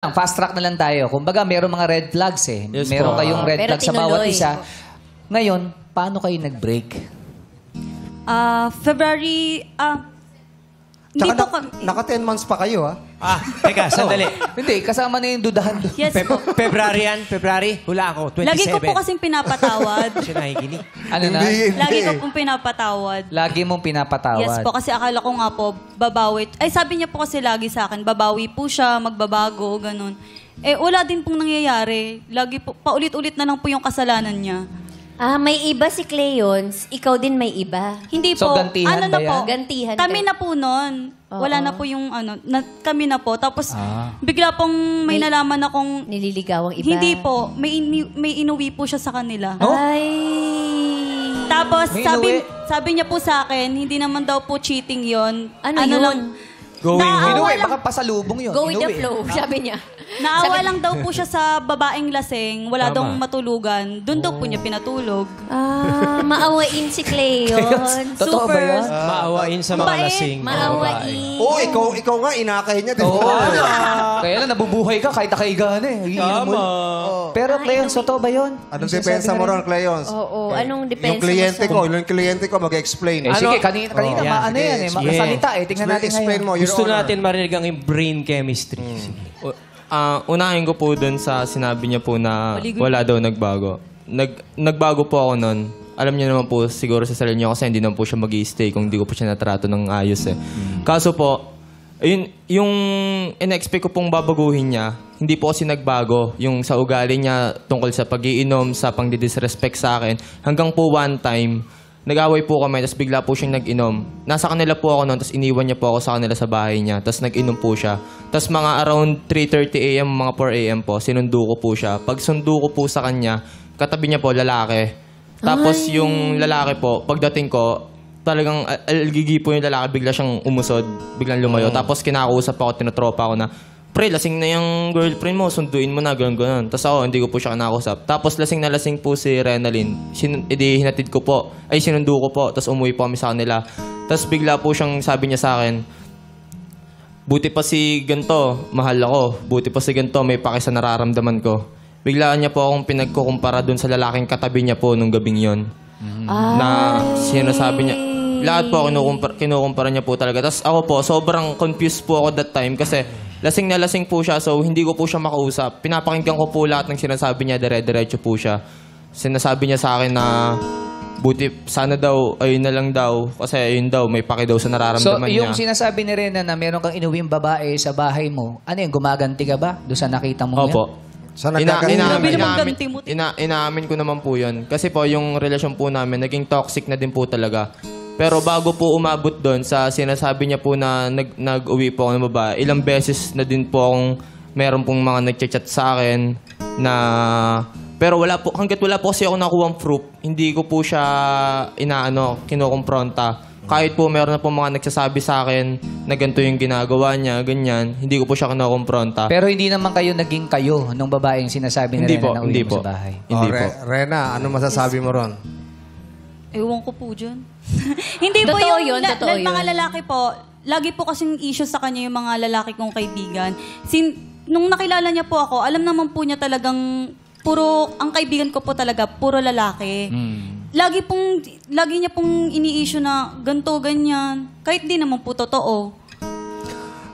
Fast track na lang tayo. Kumbaga, meron mga red flags eh. Yes, meron po. kayong red Pero flags sa bawat tinuloy. isa. Ngayon, paano kayo nag-break? February, hindi Tsaka po kami. naka 10 months pa kayo, ha? Teka, sandali. Hindi, kasama na yung dudahan doon. Yes po. February yan? February? Hula ako, 27. Lagi ko po kasing pinapatawad. Siya nakikinig. Ano na? Lagi ko pong pinapatawad. Lagi mong pinapatawad. Yes po, kasi akala ko nga po, babawi. Ay, sabi niya po kasi lagi sa akin, babawi po siya, magbabago, ganun. Eh, wala din pong nangyayari. Lagi po, paulit-ulit na lang po yung kasalanan niya. May iba si Cleons, ikaw din may iba. Hindi So, po. gantihan ano ba na po? yan? Gantihan Kami kayo. na po nun. Wala na po yung kami na po. Tapos, bigla pong may May- nalaman akong, Nililigawang iba. hindi po, may inuwi po siya sa kanila. Oh? Ay. Tapos, May sabi niya po sa akin, hindi naman daw po cheating yon. Ano yun? lang, Going naawa Inuwi, lang, baka pasalubong yun. Go with the Inuwi. flow, sabi niya. naawa Sabi- lang daw po siya sa babaeng lasing, wala daw matulugan. Doon daw po niya pinatulog. Maawain si Cleons. Totoo ba yan? Maawain sa mga Mabait. lasing. Maawain. Ikaw nga, inakay niya. Oo. Kaya lang, nabubuhay ka kahit nakaigahan eh. Tama. Pero, Cleon, totoo ba yun? Anong Yung depensa sinasabi mo na ron, Cleons? Oo, anong depensa Yung kliyente ko, mag-explain. Eh, sige, kanina Yeah. maano yan eh. Sige. Makasalita eh. Tingnan natin Explain ngayon. mo, Your Gusto Honor. natin marinig ang brain chemistry. Unahin ko po dun sa sinabi niya po na wala daw nagbago. Nagbago po ako nun. Alam niya naman po siguro sa sarili niya kasi hindi naman po siya mag-i-stay kung hindi ko po siya natrato ng ayos eh. Kaso po, ayun, yung in-expect ko pong babaguhin niya, hindi po kasi nagbago. Yung sa ugali niya tungkol sa pag-iinom, sa pang-disrespect sa akin. Hanggang po one time, nag-away po kami, tapos bigla po siyang nag-inom. Nasa kanila po ako noon, tapos iniwan niya po ako sa kanila sa bahay niya. Tapos nag-inom po siya. Tapos mga around 3:30 a.m., mga 4 a.m. po, sinundo ko po siya. Pag sundo ko po sa kanya, katabi niya po, lalaki. Tapos yung lalaki po, pagdating ko, talagang algigi po yung lalaki, bigla siyang umusod, biglang lumayo. Tapos kinakausap ako, tinotropa ako na, pre, lasing na yung girlfriend mo, sunduin mo na, gano'n. Tapos ako, hindi ko po siya kinakausap. Tapos lasing na lasing po si Renalyn. Hinatid ko po, sinundo ko po, tapos umuwi po kami sa kanila. Tapos bigla po siyang sabi niya sa akin, buti pa si ganto, mahal ako. Buti pa si ganto, may paki sa nararamdaman ko. Biglaan niya po akong pinagkukumpara dun sa lalaking katabi niya po nung gabing yon. Na sinasabi niya, lahat po kinukumpara niya po talaga. Tapos ako po, sobrang confused po ako that time kasi lasing na lasing po siya, so hindi ko po siya makausap. Pinapakinggan ko po lahat ng sinasabi niya, dire-diretso po siya. Sinasabi niya sa akin na buti, sana daw, ayun na lang daw. Kasi ayun daw, may paki daw sa So, nararamdaman niya. yung sinasabi ni Rena na meron kang inuwing babae sa bahay mo, ano yung gumaganti ka ba doon sa nakita mo yan? Opo. Saan nagkaganti? Grabe naman ganti mo. Inaamin ko naman po yun. Kasi po, yung relasyon po namin, naging toxic na din po talaga. Pero bago po umabot doon sa sinasabi niya po na nag-uwi po ako ng babae, ilang beses na din po akong meron pong mga nag-chat sa akin na... Pero hanggat wala po kasi ako nakuha proof, hindi ko po siya kinukumpronta. Kahit po meron na po mga nagsasabi sa akin na ganito yung ginagawa niya, ganyan, hindi ko po siya kinukumpronta. Pero hindi naman kayo naging kayo nung babaeng sinasabi ni Hindi Rena po, na uwi hindi mo po. sa bahay. Hindi po. Rena, ano masasabi mo ron? Ewan ko po dyan. Hindi po Totoo yung yun, totoo mga yun. lalaki po, lagi po kasing issue sa kanya yung mga lalaki kong kaibigan. Nung nakilala niya po ako, alam naman po niya talagang ang kaibigan ko po talaga, puro lalaki. Lagi niya pong ini-issue na ganto, ganyan. Kahit di naman po totoo.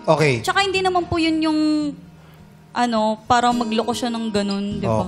Okay. Tsaka hindi naman po yun yung, para magloko siya ng ganun, di ba?